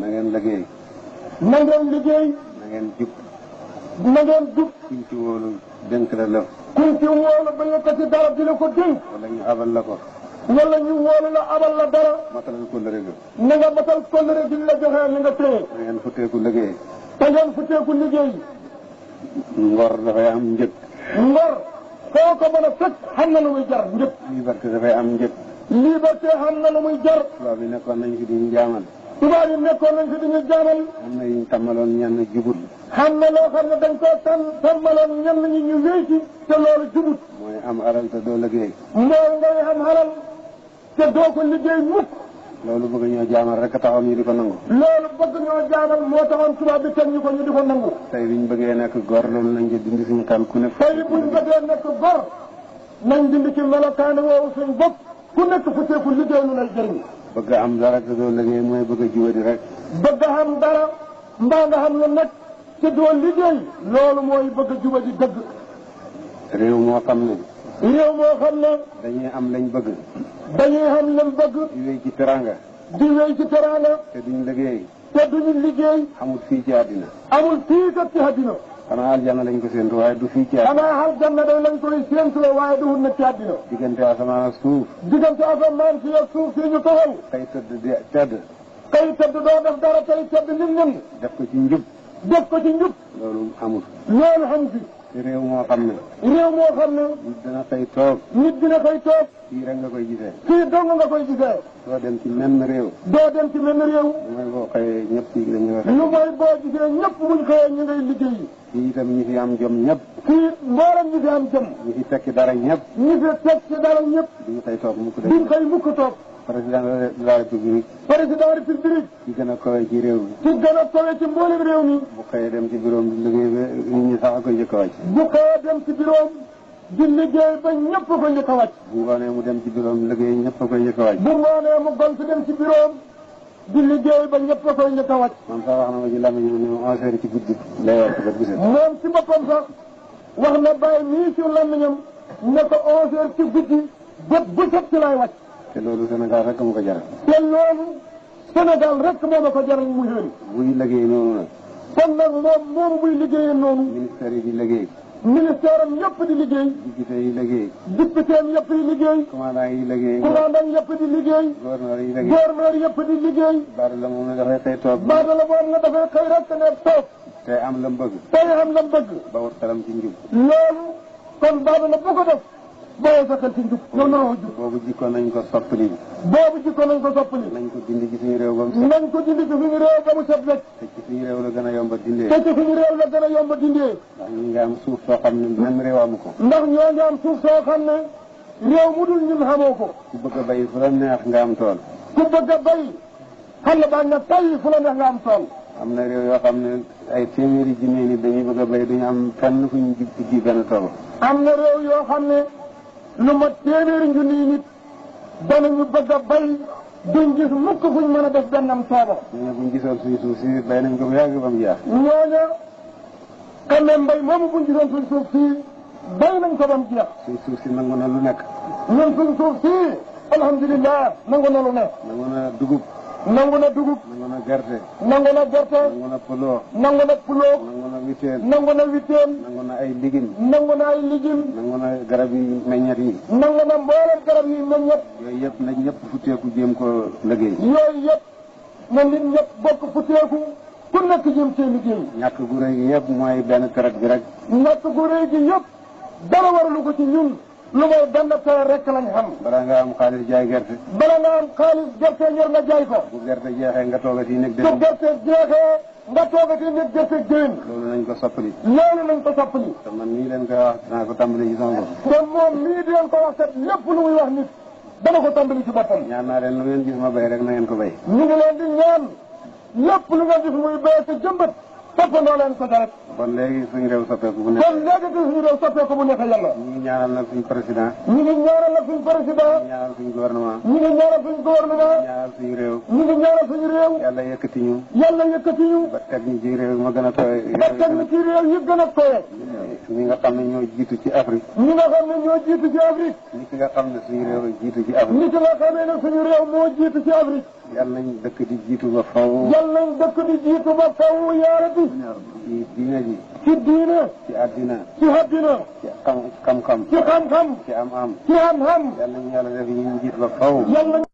na ngeen liggéey. na ngeen liggéey. na ngeen jub. na ngeen jub. kuñ ci wóolu dénk la lëf. kuñ ci wóolu ba yëkkati dara di la ko dénk. wala ñu abal la ko. wala ñu wóolu la abal la dara. matalal ko lëre ga. na nga matal kóllëre gi la joxee ni nga téye. na ngeen futteeku liggéey. te ngeen futteeku liggéey. ngor dafay am njëg. ngor foo ko mën a fekk xam na lu muy jar njëg. liberté dafay am njëg. liberté xam na lu muy jar. tubaab yi nekkoon nañ fi di ñu jaamal. tubaab yi nekkoon nañ fi di ñu jaamal. am na yuñ tàmmaloon ñenn jubut. xam na loo xam ne dañ koo tàmmaloon ñenn ñi ñu wéy ci te loolu jubut. mooy am alal te doo liggéey. mooy ngay am alal te doo ko liggéey mukk. loolu bëgg ñoo jaamal rek taxoon ñu di ko nangu. loolu bëgg ñoo jaamal moo taxoon tubaab bi teg ñu ko ñu di ko nangu. tey biñ bëggee nekk góor loolu nañ ci dindi suñu xel ku ne. tey buñ bëggee nekk góor nañ dindi ci melokaani woowu suñ bopp ku nekk fu teeku liggéey lu lay jëriñ. bëgg am dara te doo liggéey mooy bëgg a jubadi rek. bëgg xam dara mbaa nga xam lu nekk te doo liggéey loolu mooy bëgg a jubadi dëgg. réew moo xam ne. réew moo xam ne. dañuy am lañ bëgg. dañuy xam lañ bëgg. di wéy ci teranga. di wéy ci teraanga. te duñ liggéey. te duñu liggéey. amul fii ci àddina. amul fii kat ci àddina. xanaa aljanna lañ ko séentu waaye du fii ci àddina. xanaa aljanna day lañ koy séentu waaye du na ci àddina. diggante asamaan ak suuf. diggante asamaan si ak suuf si ñu taxaw. kay tëdd di tëdd. kay tëdd doo def dara kay tëdd nit def ko ci njub. def ko ci njub. loolu amul. loolu xam fi. te réew moo xam ne. réew moo xam ne. nit dina koy toog. nit dina koy toog. fii rek nga koy gisee. fii dong nga koy gisee. doo dem ci menn réew. doo dem ci menn réew. lu may boo xëyee ñëpp fii la ñu war a. lu mooy boo gisee ñëpp buñ xëyee ñu ngay liggéey. fii itam ñi fi am jom ñëpp. fii mbooram ñi fi am jëm. ñi fi tekki dara ñëpp. ñi fi teg ci dara ñëpp. duñu koy toog mukk de. duñ koy mukk toog. président de la république. président république. ci gën a kawe ci réew mi. ci gën a kawe ci mboolem réew mi. bu xëyee dem ci bureau bi liggéey ba nit ñi sax a koy njëkk a wàcc. bu xëyee dem ci bureau di liggéey ba ñëpp ko njëkk a wàcc. bu ngoonee mu dem ci bureau liggéey ñëpp a koy njëkk a wàcc. bu ngoonee mu gont dem ci bureau di liggéey ba ñëpp a koy njëkk a wàcc. man sax wax na ma ci lamiñ mu ne 11 heures ci guddi lay war ba bu set. moom ci boppam sax wax na bàyyi nii ci lamiñam ne ko 11 heures ci guddi bët bu set ci lay wàcc. te loolu Sénégal rek mu ko jaral. te loolu Sénégal rek moo ma ko jaral muy xëy. buy liggéey noonu nag. kon nag moom buy liggéeyee noonu. ministère yi di liggéey. ministère am yëpp di liggéey. député yi liggéey. député am yëpp di liggéey. commandant yi liggéey. commandant yëpp di liggéey. gouverneur yi liggéey. gouverneur yëpp di liggéey. baada la moom ne dafay xëy toog. baada la moom ne dafay xëy rek ne toog. te am la mu bëgg. tey am la mu bëgg. ba wut xelam ci njub. loolu kon baada la bu ko def. booyee sa xel ci njub. yow naroo jub. boobu jikko nañ ko soppali. boobu jikko nañ ko soppali. nañ ko dindi ci suñu réew ba mu set. nañ ko dindi ci suñu réew ba mu set rek. te ci suñu réew la gën a yomba dindee. te ci suñu réew la gën a yomb dindee. ndax ñu ngi am suuf soo xam ne même réew amu ko. ndax ñoo ngi am suuf soo xam ne réew mu dul ñun xamoo ko. ku bëgg a bay fu la neex nga am tool. ku bëgg a bay xam ne baax na tay fu la neex nga am tool. am na réew yoo xam ne ay téeméeri junne nit dañuy bëgg a bay duñu am fenn fu ñu ji benn tool. am na réew yoo xam ne lu ma téeméeri junni nit danañu bëgg a bay duñ gis mukk fuñ mën a def bennam toobo. ñu ne buñ gisoon suñu suuf si bay nañ ko bu yàgg ba mu jeex. ñooña xam ne mbay moomu buñ gisoon suñ suuf si bay nañ ko ba mu jeex. suñ suuf si nangu na lu nekk. ñun suñ suuf si alhamdulilah nangu na lu nekk. nangu na dugub. nangu na dugub. nangu na gerte. nangu na gerte. nangu na puloo. nangu na puloo. nangu na witeen. nangu na witeen. nangu na ay ligin. nangu na ay lijim. nangu na garab yi meññet yi. nangu na mboolem garab yi meññet. yooyu yëpp nag ñëpp futteeku jéem ko liggéey. yooyu yëpp na nit ñëpp bokk futteeku ku nekk jëm cee liggéey. ñàkk gu rëy gi yëpp mooy benn traite bi rek. ñàkk gu rëy gi yëpp dara waralu ko ci ñun lu mooy benn tere rek lañ xam. balaa nga am xaalis jaay gerte. bala nga am xaalis gerte ñor nga jaay ko. bu gerte jeexee nga toogati nekk su déwén. gerte jeexee nga toogati nekk gerte déwén. loolu nañ ko soppali. loolu nañ ko soppali. te man nii leen koy wax dinaa ko tàmbali ci sama bopp. kon moom mii di leen ko wax kat lépp lu muy wax nit dana ko tàmbali ci boppam. ñaan naa leen lu ngeen gis ma béy rek na ngeen ko béy. ñu ngi leen di ñaan lépp lu ngeen gis muy béy te jëmbat toppandoo leen ko dara. kon léegi suñu réew soppeeku bu nekk. kon léegi gis ñu doon soppeeku bu nekk yàlla. ñu ngi ñaanal nag suñu président. ñu ngi ñaanal la suñu président. ñu ngi ñaanal suñu gouvernement. ñu ngi ñaanal suñu gouvernement. ñu ngi ñaanal suñu réew. ñu ngi ñaanal suñu réew. yàlla yëkkati ñu. yàlla yëkkati ñu. ba teg ñu ci réew ma gën a tooy. ba teg ñu ci réew yi gën a tooye. ñi nga xam ne ñoo jiitu ci Afrique. ñi nga xam ne ñoo jiitu ci Afrique. ñi ki nga xam ne suñu réew jiitu ci Afrique. ñi ki nga xamee ne suñu réew moo jiitu ci Afrique. yal nañ dëkk di jiitu ba faw. yal nañ dëkk di jiitu ba faw yaa rabbi. ci diina ji. ci diina. ci àddina. ci àddina. ci xam-xam. ci xam-xam. ci am-am. ci am-am. yal nañu yàlla def ñu jiitu ba faw.